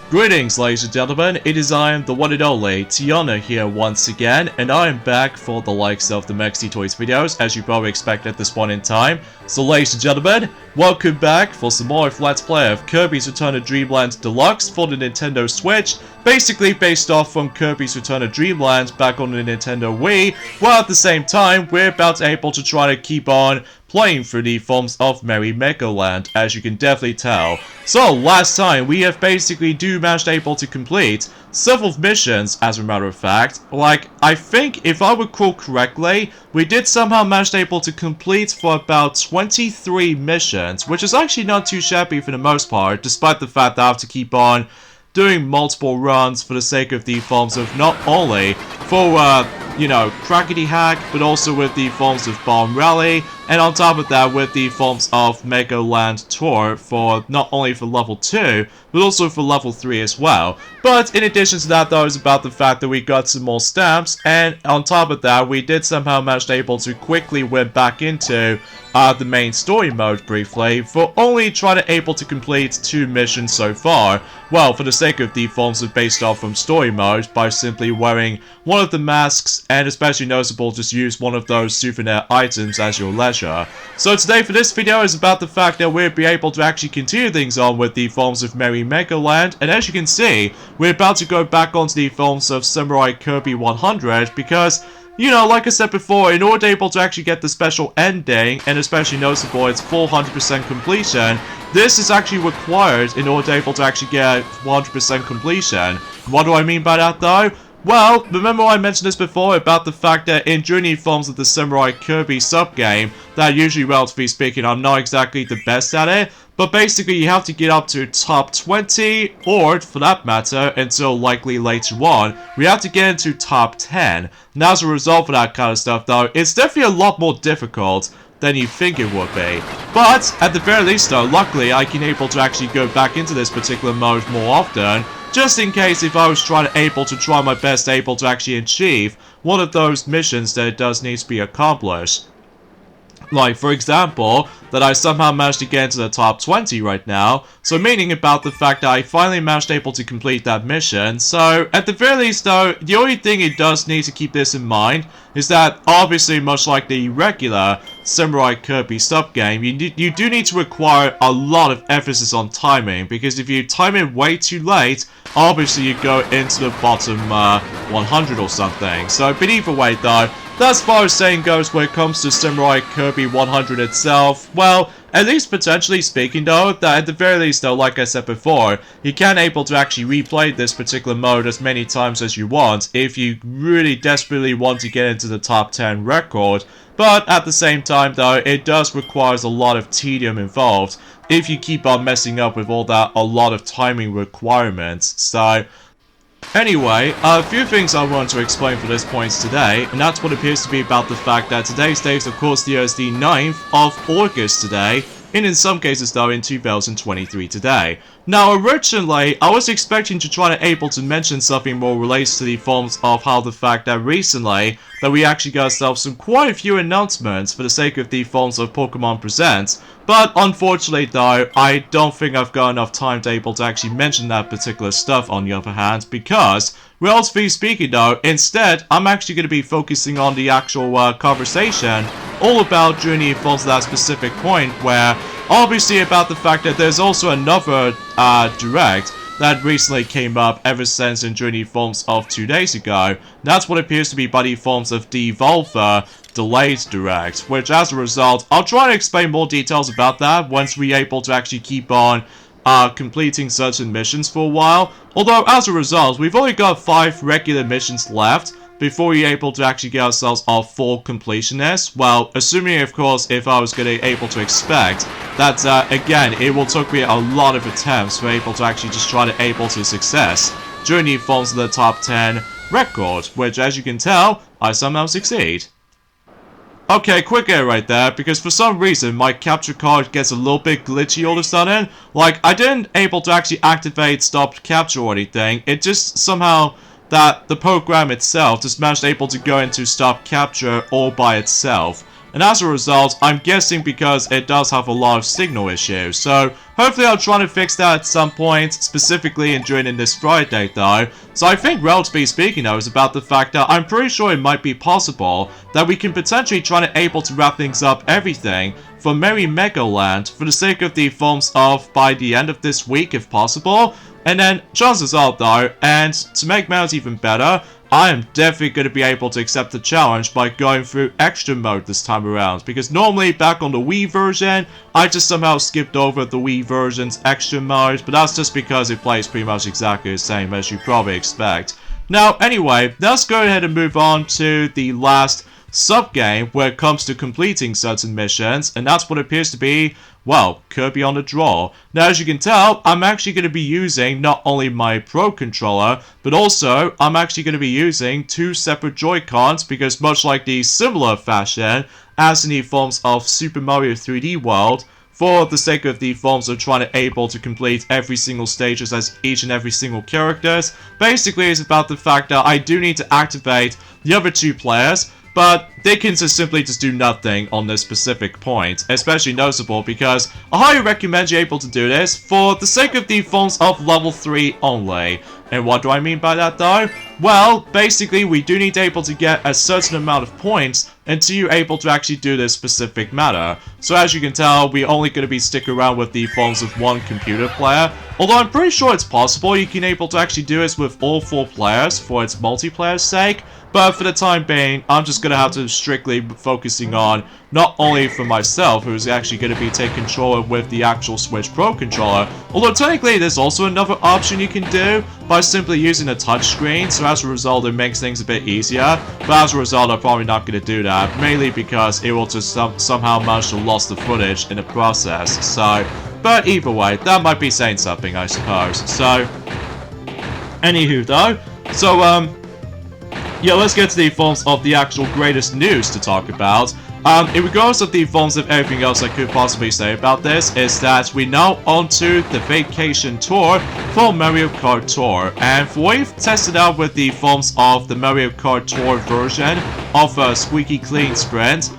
Greetings, ladies and gentlemen, it is I am the one and only Tiana here once again, and I am back for the likes of the Mexi Toys videos, as you probably expect at this point in time. So ladies and gentlemen, welcome back for some more Let's Play of Kirby's Return to Dreamland Deluxe for the Nintendo Switch, basically based off from Kirby's Return to Dreamland back on the Nintendo Wii, while at the same time, we're about able to try to keep on playing through the forms of Merry Magoland, as you can definitely tell. So, last time, we have basically managed able to complete several missions, as a matter of fact. Like, I think, if I recall correctly, we did somehow manage able to complete for about 23 missions, which is actually not too shabby for the most part, despite the fact that I have to keep on doing multiple runs for the sake of the forms of not only for, you know, CRACKITY hack, but also with the forms of Bomb Rally, and on top of that with the forms of Magoland Tour for not only for level 2, but also for level 3 as well. But in addition to that though, it's about the fact that we got some more stamps, and on top of that, we did somehow manage able to quickly win back into the main story mode briefly, for only trying to able to complete 2 missions so far. Well, for the sake of the forms of based off from story mode, by simply wearing one of the masks, and especially noticeable, just use one of those souvenir items as your leisure. So today for this video is about the fact that we'll be able to actually continue things on with the forms of Merry Magoland, and as you can see, we're about to go back onto the forms of Samurai Kirby 100, because you know, like I said before, in order to able to actually get the special ending, and especially noticeable its full 100% completion, this is actually required in order to able to actually get 100% completion. What do I mean by that though? Well, remember I mentioned this before about the fact that in journey forms of the Samurai Kirby sub-game, that usually, relatively speaking, I'm not exactly the best at it, but basically you have to get up to top 20, or for that matter, until likely later on, we have to get into top 10. And as a result of that kind of stuff though, it's definitely a lot more difficult than you think it would be. But, at the very least though, luckily I can able to actually go back into this particular mode more often, just in case if I was trying to try my best able to actually achieve one of those missions that it does need to be accomplished. Like, for example, that I somehow managed to get into the top 20 right now, so meaning about the fact that I finally managed able to complete that mission. So, at the very least though, the only thing it does need to keep this in mind is that, obviously, much like the regular Samurai Kirby sub-game, you do need to require a lot of emphasis on timing, because if you time it way too late, obviously you go into the bottom 100 or something. So, but either way though, as far as saying goes when it comes to Samurai Kirby 100 itself, well, at least potentially speaking though, that at the very least though, like I said before, you can able to actually replay this particular mode as many times as you want if you really desperately want to get into the top 10 record. But at the same time though, it does require a lot of tedium involved if you keep on messing up with all that, a lot of timing requirements. So anyway, a few things I want to explain for this point today, and that's what appears to be about the fact that today's date, of course, the 9th of August today, and in some cases though in 2023 today. Now originally, I was expecting to try to able to mention something more related to the forms of how the fact that recently, that we actually got ourselves some quite a few announcements for the sake of the forms of Pokemon Presents, but unfortunately though, I don't think I've got enough time to able to actually mention that particular stuff on the other hand, because, relatively speaking though, instead, I'm actually going to be focusing on the actual conversation all about Journey Falls to that specific point where, obviously about the fact that there's also another direct that recently came up ever since in Journey Forms of 2 days ago. That's what appears to be by the forms of Devolver Delayed Direct, which as a result, I'll try to explain more details about that once we're able to actually keep on completing certain missions for a while. Although as a result, we've only got 5 regular missions left before we're able to actually get ourselves our full completionist. Well, assuming of course if I was going to able to expect that again it will take me a lot of attempts for able to actually just try to able to success Journey Falls to the top 10 record, which as you can tell, I somehow succeed. Okay, quick error right there, because for some reason my capture card gets a little bit glitchy all of a sudden. Like, I didn't able to actually activate stop capture or anything, it just somehow that the program itself just managed able to go into stop capture all by itself. and as a result, I'm guessing because it does have a lot of signal issues. So hopefully I'll try to fix that at some point, specifically during this Friday though. So I think relatively speaking though is about the fact that I'm pretty sure it might be possible that we can potentially try to able to wrap things up everything for Merry Magoland for the sake of the forms of by the end of this week if possible. And then chances are though, and to make matters even better, I am definitely going to be able to accept the challenge by going through extra mode this time around, because normally back on the Wii version, I just somehow skipped over the Wii version's extra mode, but that's just because it plays pretty much exactly the same as you probably expect. Now anyway, let's go ahead and move on to the last sub-game where it comes to completing certain missions, and that's what appears to be, well, Kirby on the Draw. Now as you can tell, I'm actually going to be using not only my Pro Controller, but also I'm actually going to be using two separate Joy-Cons, because much like the similar fashion as in the forms of Super Mario 3D World, for the sake of the forms of trying to able to complete every single stages as each and every single characters, basically it's about the fact that I do need to activate the other two players, but they can just simply do nothing on this specific point, especially noticeable because I highly recommend you able to do this for the sake of the forms of level 3 only. And what do I mean by that though? Well, basically we do need to able to get a certain amount of points until you're able to actually do this specific matter. So as you can tell, we're only going to be sticking around with the forms of one computer player. Although I'm pretty sure it's possible you can able to actually do this with all 4 players for its multiplayer sake. But for the time being, I'm just going to have to strictly focusing on not only for myself, who's actually going to be taking control with the actual Switch Pro Controller, although technically there's also another option you can do by simply using a touchscreen, so as a result it makes things a bit easier, but as a result I'm probably not going to do that, mainly because it will just somehow manage to lose the footage in the process, so, but either way, that might be saying something I suppose. So, anywho though, so yeah, let's get to the forms of the actual greatest news to talk about. In regards to the forms of everything else I could possibly say about this, is that we're now onto the vacation tour for Mario Kart Tour. And for what we've tested out with the forms of the Mario Kart Tour version of Squeaky Clean Sprint,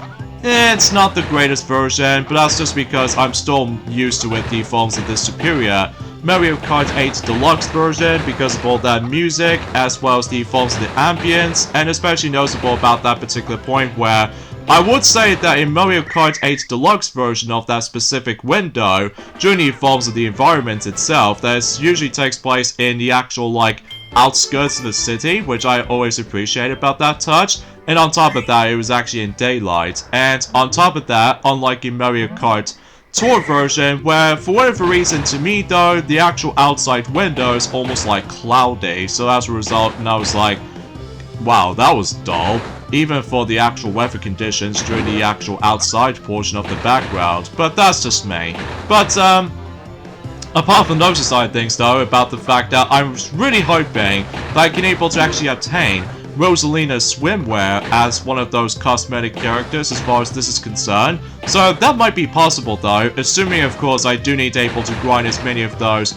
it's not the greatest version, but that's just because I'm still used to it, the forms of the superior Mario Kart 8 Deluxe version, because of all that music, as well as the forms of the ambience, and especially noticeable about that particular point where I would say that in Mario Kart 8 Deluxe version of that specific window, during the forms of the environment itself, that usually takes place in the actual, like, outskirts of the city, which I always appreciate about that touch. And on top of that, it was actually in daylight. And on top of that, unlike in Mario Kart Tour version, where for whatever reason to me though, the actual outside window is almost like cloudy. So as a result, and I was like, wow, that was dull. Even for the actual weather conditions during the actual outside portion of the background. But that's just me. But, apart from those side things though, about the fact that I was really hoping that I can able to actually obtain Rosalina's swimwear as one of those cosmetic characters as far as this is concerned. So that might be possible though, assuming of course I do need able to grind as many of those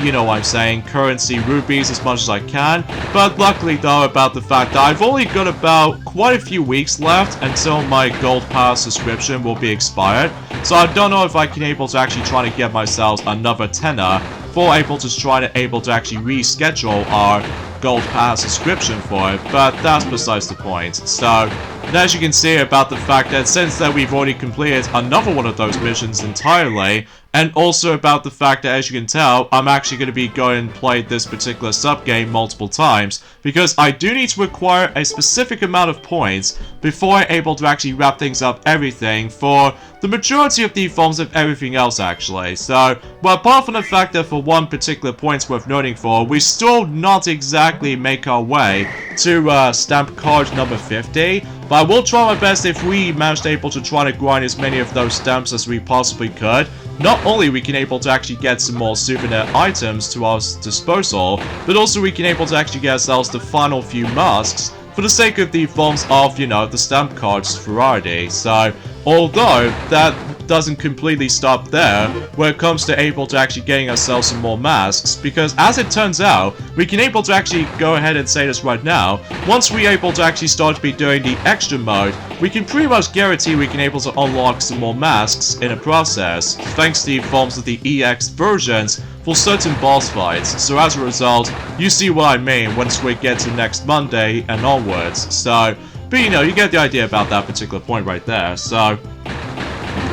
you know what I'm saying, currency rubies as much as I can. But luckily though, about the fact that I've only got about quite a few weeks left until my gold pass subscription will be expired. So I don't know if I can able to actually try to get myself another tenner for able to actually reschedule our gold pass subscription for it, but that's besides the point. So, and as you can see about the fact that since that we've already completed another one of those missions entirely, and also about the fact that, as you can tell, I'm actually going to be going and play this particular sub-game multiple times, because I do need to acquire a specific amount of points before I'm able to actually wrap things up everything for the majority of the forms of everything else actually. So, well, apart from the fact that for one particular point's worth noting for, we still not exactly make our way to stamp card number 50, but I will try my best if we manage to able to try to grind as many of those stamps as we possibly could. Not only we can able to actually get some more souvenir items to our disposal, but also we can able to actually get ourselves the final few masks for the sake of the forms of, you know, the stamp cards variety. So, although that doesn't completely stop there when it comes to able to actually getting ourselves some more masks, because as it turns out, we can able to actually go ahead and say this right now, once we able to actually start to be doing the extra mode, we can pretty much guarantee we can able to unlock some more masks in a process, thanks to the forms of the EX versions for certain boss fights. So as a result, you see what I mean once we get to next Monday and onwards. So, but you know, you get the idea about that particular point right there. So,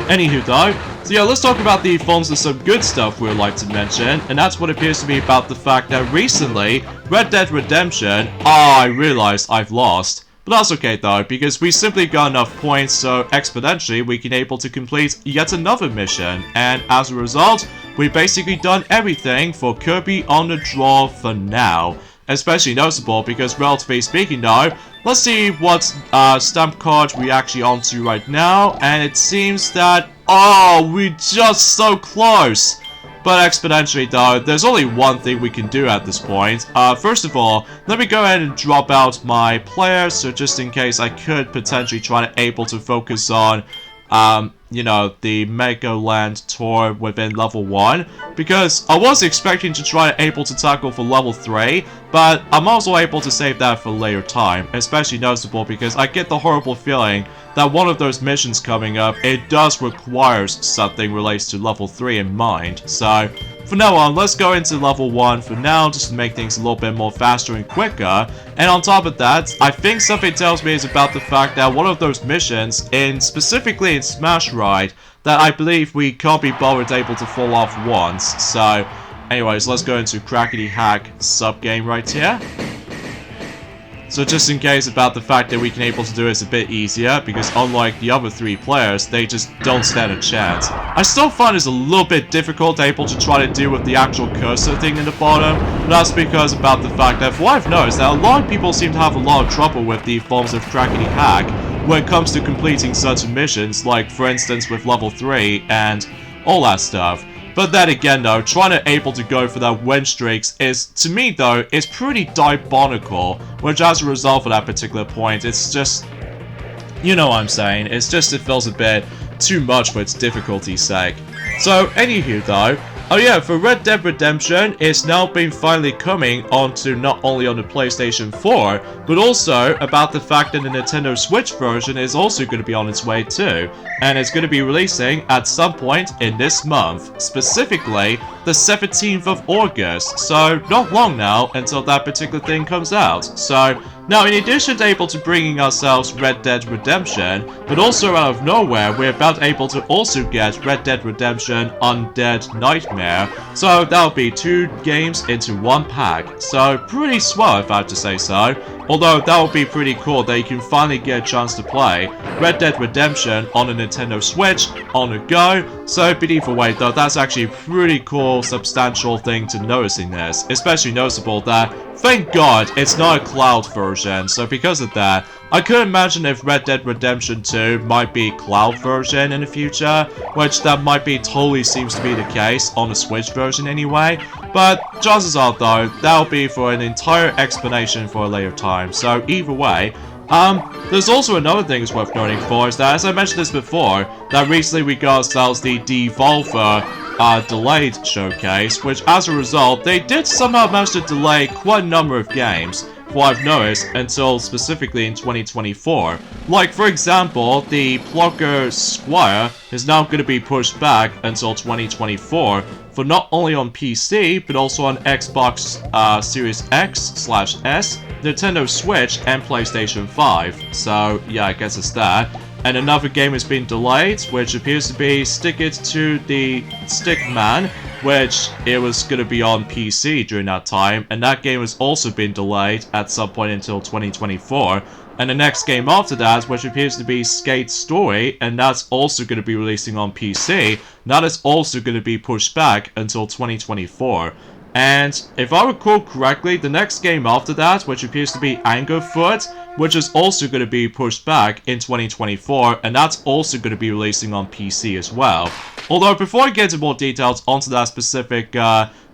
anywho though, so yeah, let's talk about the forms of some good stuff we would like to mention, and that's what appears to be about the fact that recently, Red Dead Redemption, I realized I've lost. But that's okay though, because we simply got enough points so exponentially we can able to complete yet another mission, and as a result, we've basically done everything for Kirby on the draw for now. Especially noticeable because, relatively speaking though, let's see what stamp card we actually onto right now, and it seems that, oh, we're just so close. But exponentially though, there's only one thing we can do at this point. First of all, let me go ahead and drop out my player, so just in case I could potentially try to able to focus on you know, the Magoland tour within level 1, because I was expecting to try able to tackle for level 3, but I'm also able to save that for later time, especially noticeable because I get the horrible feeling that one of those missions coming up, it does require something related to level 3 in mind. So, from now on, let's go into level 1 for now, just to make things a little bit more faster and quicker. And on top of that, I think something tells me is about the fact that one of those missions, specifically in Smash Ride, that I believe we can't be bothered able to fall off once. So, anyways, let's go into CRACKITY hack sub-game right here. So just in case about the fact that we can able to do this a bit easier, because unlike the other 3 players, they just don't stand a chance. I still find it's a little bit difficult able to try to deal with the actual cursor thing in the bottom, but that's because about the fact that what I've noticed that a lot of people seem to have a lot of trouble with the forms of CRACKITY hack when it comes to completing certain missions, like for instance with level 3 and all that stuff. But then again though, trying to able to go for that win streaks is, to me though, is pretty diabolical, which as a result of that particular point, it's just, you know what I'm saying, it's just it feels a bit too much for its difficulty's sake. So anywho though, oh yeah, for Red Dead Redemption, it's now been finally coming onto not only on the PlayStation 4, but also about the fact that the Nintendo Switch version is also going to be on its way too. And it's going to be releasing at some point in this month, specifically the 17th of August, so not long now until that particular thing comes out. So, now in addition to able to bringing ourselves Red Dead Redemption, but also out of nowhere, we're about able to also get Red Dead Redemption Undead Nightmare, so that'll be 2 games into 1 pack, so pretty swell if I have to say so. Although that would be pretty cool that you can finally get a chance to play Red Dead Redemption on a Nintendo Switch on the go. So but either way though, that's actually a pretty cool substantial thing to notice in this. Especially noticeable that, thank God, it's not a cloud version. So because of that, I could imagine if Red Dead Redemption 2 might be cloud version in the future, which that might be totally seems to be the case on the Switch version anyway. But chances are though, that'll be for an entire explanation for a later time. So either way, there's also another thing that's worth noting for is that, as I mentioned this before, that recently we got ourselves the Devolver delayed showcase, which as a result, they did somehow manage to delay quite a number of games, what I've noticed, until specifically in 2024. Like, for example, the Plugger Squire is now going to be pushed back until 2024 for not only on PC, but also on Xbox Series X/S, Nintendo Switch, and PlayStation 5. So, yeah, I guess it's that. And another game has been delayed, which appears to be Stick It to the Stickman, which it was going to be on PC during that time, and that game has also been delayed at some point until 2024. And the next game after that, which appears to be Skate Story, and that's also going to be releasing on PC, that is also going to be pushed back until 2024. And if I recall correctly, the next game after that, which appears to be Angerfoot, which is also going to be pushed back in 2024, and that's also going to be releasing on PC as well. Although, before I get into more details onto that specific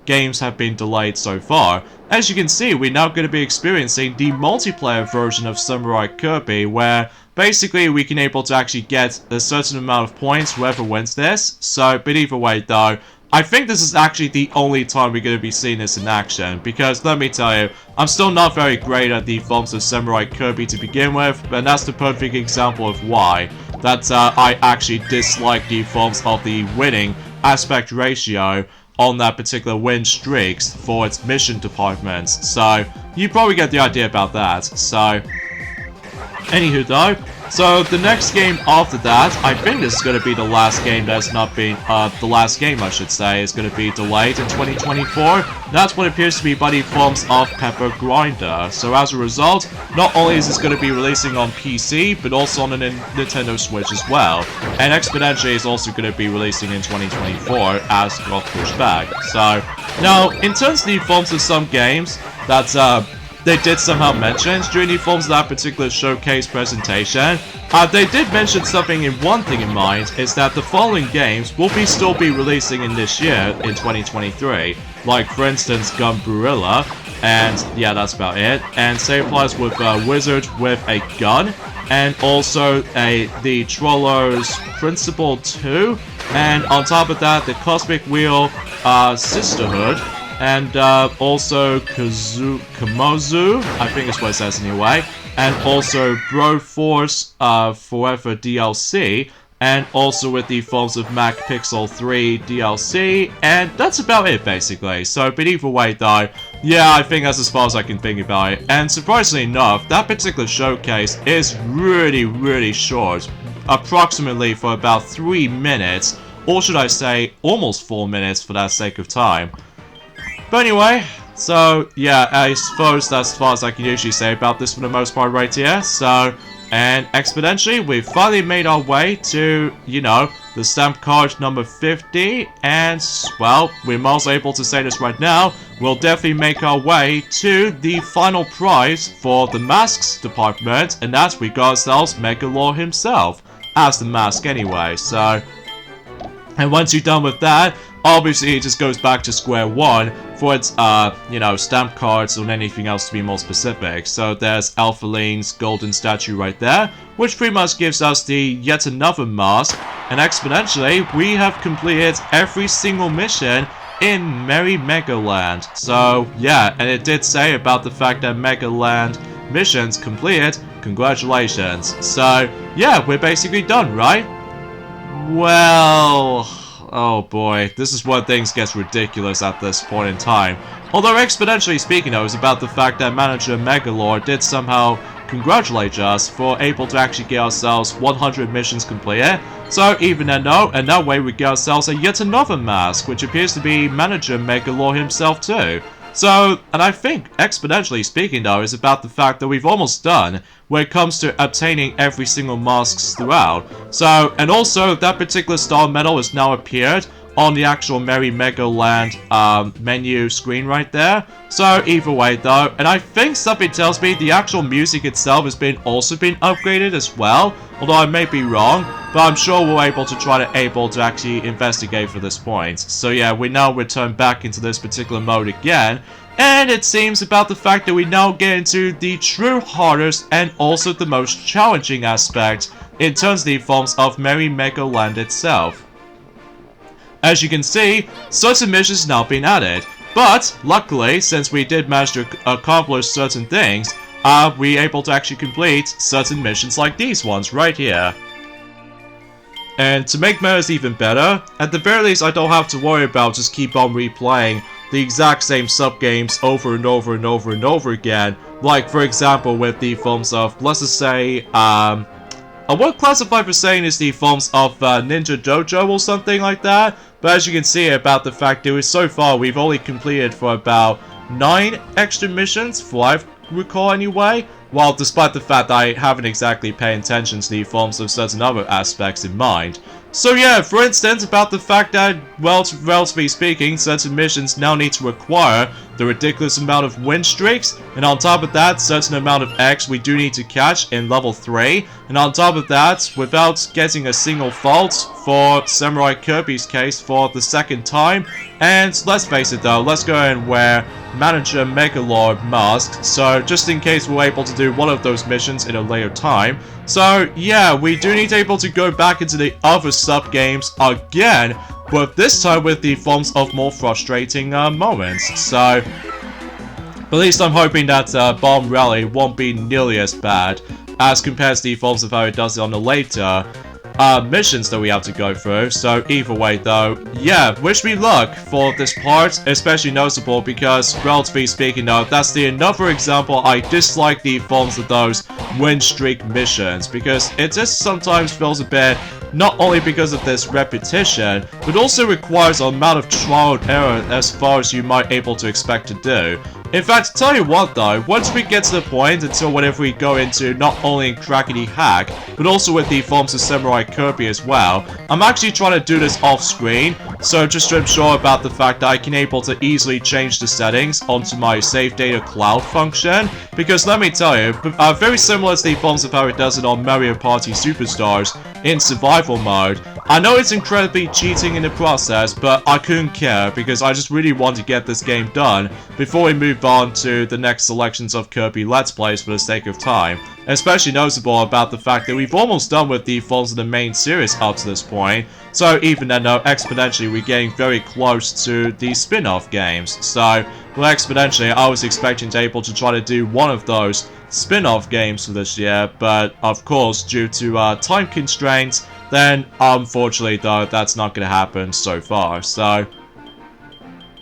games have been delayed so far, as you can see, we're now going to be experiencing the multiplayer version of Samurai Kirby, where basically we can able to actually get a certain amount of points whoever wins this. So, but either way though, I think this is actually the only time we're going to be seeing this in action, because let me tell you, I'm still not very great at the forms of Samurai Kirby to begin with, and that's the perfect example of why. That I actually dislike the forms of the winning aspect ratio on that particular win streaks for its mission departments. So, you probably get the idea about that. So, anywho though, so the next game after that, I think this is going to be the last game that's not been, the last game I should say, is going to be delayed in 2024. That's what appears to be by the forms of Pepper Grinder. So as a result, not only is this going to be releasing on PC, but also on a Nintendo Switch as well. And Exponentially is also going to be releasing in 2024 as got pushed back. So, now, in terms of the forms of some games that, they did somehow mention during the forms of that particular showcase presentation. They did mention something in one thing in mind, is that the following games will still be releasing in this year, in 2023. Like, for instance, Gunbrilla, and yeah, that's about it. And same applies with Wizard with a Gun, and also the Troller's Principle 2, and on top of that, the Cosmic Wheel Sisterhood, and also Kamozu, I think is what it says anyway, and also Broforce Forever DLC, and also with the forms of Mac Pixel 3 DLC, and that's about it basically. So, but either way though, yeah, I think that's as far as I can think about it. And surprisingly enough, that particular showcase is really short, approximately for about 3 minutes, or should I say, almost 4 minutes for that sake of time. But anyway, so yeah, I suppose that's as far as I can usually say about this for the most part right here. So, and exponentially, we've finally made our way to, you know, the stamp card number 50. And, well, we're also able to say this right now, we'll definitely make our way to the final prize for the masks department. And that's we got ourselves Magoland himself as the mask anyway. So, and once you're done with that, obviously it just goes back to square one for its, you know, stamp cards or anything else to be more specific. So there's Alphaline's golden statue right there, which pretty much gives us the yet another mask. And exponentially, we have completed every single mission in Merry Magoland. So yeah, and it did say about the fact that Magoland missions completed. Congratulations. So yeah, we're basically done, right? Well, oh boy, this is where things get ridiculous at this point in time. Although exponentially speaking though, is about the fact that Manager Magoland did somehow congratulate us for able to actually get ourselves 100 missions completed. So even then though, and that way we get ourselves a yet another mask, which appears to be Manager Magoland himself too. So, and I think, exponentially speaking though, is about the fact that we've almost done when it comes to obtaining every single masks throughout. So, and also, that particular star medal has now appeared on the actual Merry Magoland menu screen right there. So, either way though, and I think something tells me the actual music itself has also been upgraded as well. Although I may be wrong, but I'm sure we're able to actually investigate for this point. So yeah, we now return back into this particular mode again. And it seems about the fact that we now get into the true hardest and also the most challenging aspect in terms of the forms of Merry Magoland itself. As you can see, certain missions now been added, but luckily, since we did manage to accomplish certain things, we able to actually complete certain missions like these ones right here. And to make matters even better, at the very least I don't have to worry about just keep on replaying the exact same sub-games over and over and over and over again. Like for example with the forms of, let's just say, I would classify for saying is the forms of Ninja Dojo or something like that. But as you can see about the fact that so far we've only completed for about 9 extra missions, for I recall anyway. While despite the fact that I haven't exactly paid attention to the forms of certain other aspects in mind. So yeah, for instance, about the fact that, well, relatively speaking, certain missions now need to require the ridiculous amount of win streaks, and on top of that, certain amount of eggs we do need to catch in level 3, and on top of that, without getting a single fault for Samurai Kirby's case for the second time. And let's face it though, let's go and wear Manager Magoland mask, so just in case we're able to do one of those missions in a later time. So yeah, we do need to able to go back into the other sub-games again, but this time with the forms of more frustrating moments. So at least I'm hoping that Bomb Rally won't be nearly as bad as compared to the forms of how it does it on the later missions that we have to go through. So either way though, yeah, wish me luck for this part, especially noticeable because, relatively speaking though, that's another example I dislike the forms of those win streak missions, because it just sometimes feels a bit, not only because of this repetition, but also requires an amount of trial and error as far as you might able to expect to do. In fact, tell you what though, once we get to the point until whenever we go into not only in CRACKITY Hack, but also with the forms of Samurai Kirby as well, I'm actually trying to do this off screen, so just to ensure about the fact that I can able to easily change the settings onto my save data cloud function, because let me tell you, very similar to the forms of how it does it on Mario Party Superstars in survival mode, I know it's incredibly cheating in the process, but I couldn't care because I just really want to get this game done before we move on to the next selections of Kirby Let's Plays for the sake of time. Especially noticeable about the fact that we've almost done with the forms of the main series up to this point, so even then though, exponentially we're getting very close to the spin-off games. So, well, exponentially I was expecting to be able to try to do one of those spin-off games for this year, but of course due to time constraints, then unfortunately though that's not going to happen so far. So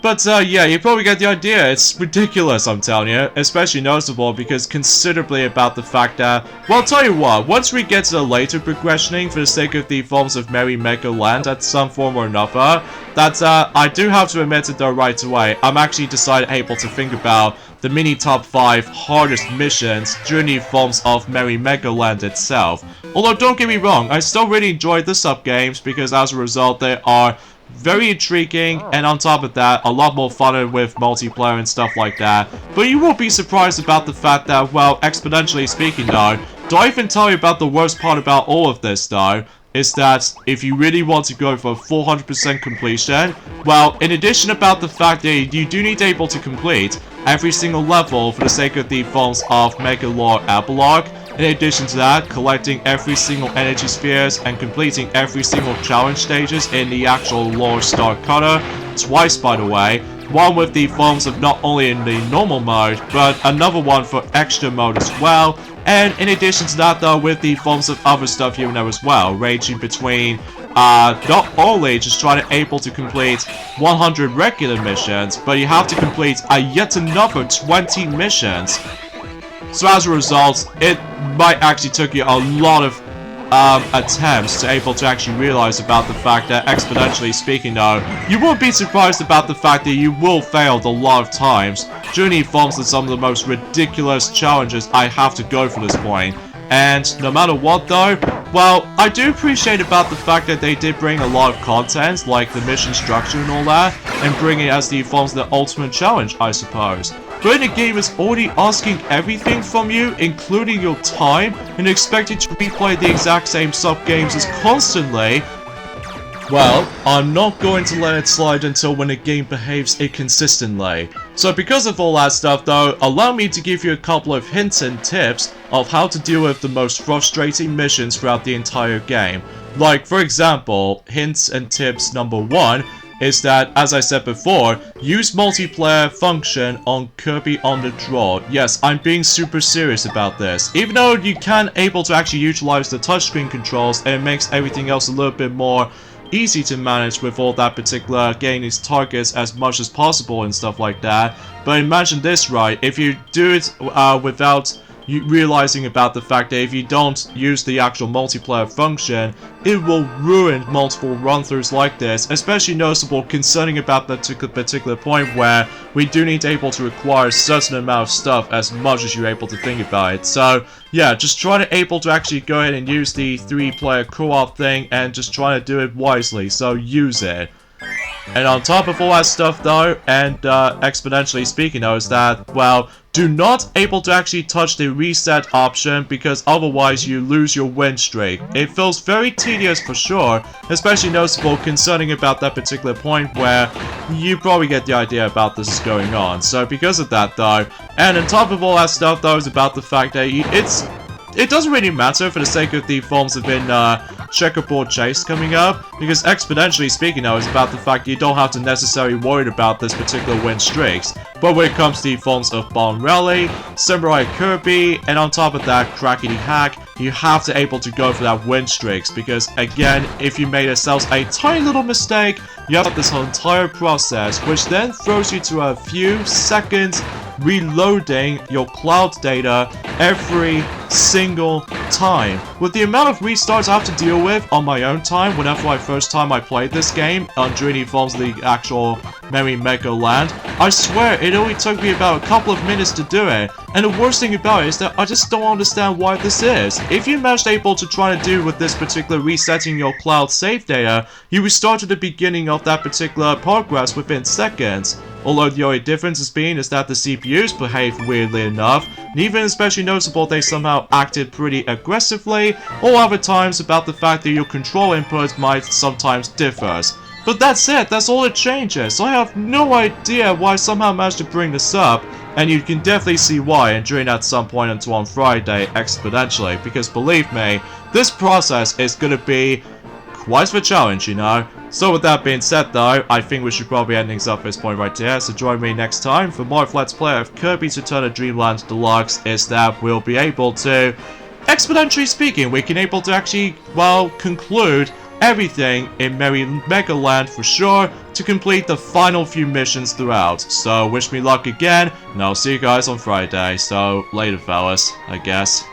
but yeah, you probably get the idea. It's ridiculous, I'm telling you. Especially noticeable because considerably about the fact that, well, I'll tell you what, once we get to the later progressioning for the sake of the forms of Merry Magoland at some form or another, that I do have to admit it though right away, I'm actually able to think about the mini top 5 hardest missions during the forms of Merry Magoland itself. Although don't get me wrong, I still really enjoyed the sub-games because as a result they are very intriguing, and on top of that, a lot more fun with multiplayer and stuff like that. But you won't be surprised about the fact that, well, exponentially speaking though, do I even tell you about the worst part about all of this though? Is that if you really want to go for 400% completion, well, in addition about the fact that you do need to be able to complete every single level for the sake of the forms of Mega Lore Epilogue, in addition to that, collecting every single energy spheres and completing every single challenge stages in the actual Lore Star Cutter, twice by the way, one with the forms of not only in the normal mode, but another one for extra mode as well, and in addition to that though, with the forms of other stuff here and there as well, ranging between not only just trying to able to complete 100 regular missions, but you have to complete yet another 20 missions. So as a result, it might actually take you a lot of attempts to able to actually realize about the fact that, exponentially speaking though, you won't be surprised about the fact that you will fail a lot of times during the forms of some of the most ridiculous challenges I have to go for this point. And no matter what though, well, I do appreciate about the fact that they did bring a lot of content, like the mission structure and all that, and bring it as the forms of the ultimate challenge, I suppose. But the game is already asking everything from you, including your time, and expecting to replay the exact same sub-games as constantly. Well, I'm not going to let it slide until when a game behaves inconsistently. So because of all that stuff though, allow me to give you a couple of hints and tips of how to deal with the most frustrating missions throughout the entire game. Like, for example, hints and tips number 1 is that, as I said before, use multiplayer function on Kirby on the Draw. Yes, I'm being super serious about this. Even though you can able to actually utilize the touchscreen controls, and it makes everything else a little bit more easy to manage with all that particular getting these targets as much as possible and stuff like that. But imagine this, right? If you do it without you realizing about the fact that if you don't use the actual multiplayer function, it will ruin multiple run-throughs like this, especially noticeable concerning about that particular point where we do need to able to require a certain amount of stuff as much as you're able to think about it. So yeah, just try to able to actually go ahead and use the 3-player co-op thing and just try to do it wisely, so use it. And on top of all that stuff though, and exponentially speaking though, is that, well, do not able to actually touch the reset option because otherwise you lose your win streak. It feels very tedious for sure, especially noticeable concerning about that particular point where you probably get the idea about this is going on. So because of that though, and on top of all that stuff though, is about the fact that it doesn't really matter for the sake of the forms of checkerboard chase coming up, because exponentially speaking now is about the fact you don't have to necessarily worry about this particular win streaks. But when it comes to the forms of Bomb Rally, Samurai Kirby, and on top of that CRACKITY hack, you have to able to go for that win streaks, because again, if you made yourselves a tiny little mistake, you have this whole entire process, which then throws you to a few seconds reloading your cloud data every single time. With the amount of restarts I have to deal with on my own time whenever I played this game during the forms of the actual Merry Magoland, I swear it only took me about a couple of minutes to do it. And the worst thing about it is that I just don't understand why this is. If you managed able to try to do with this particular resetting your cloud save data, you restart at the beginning of that particular progress within seconds. Although the only difference is that the CPUs behave weirdly enough, and even especially noticeable they somehow acted pretty aggressively, or other times about the fact that your control input might sometimes differ. But that's it, that's all it changes. So I have no idea why I somehow managed to bring this up, and you can definitely see why, and during at some point until on Friday exponentially, because believe me, this process is gonna be quite the challenge, you know. So with that being said though, I think we should probably end things up at this point right here, so join me next time for more of Let's Play of Kirby's Return to Dreamland Deluxe, is that we'll be able to, exponentially speaking, we can able to actually, well, conclude everything in Merry Magoland for sure, to complete the final few missions throughout. So wish me luck again, and I'll see you guys on Friday, so later fellas, I guess.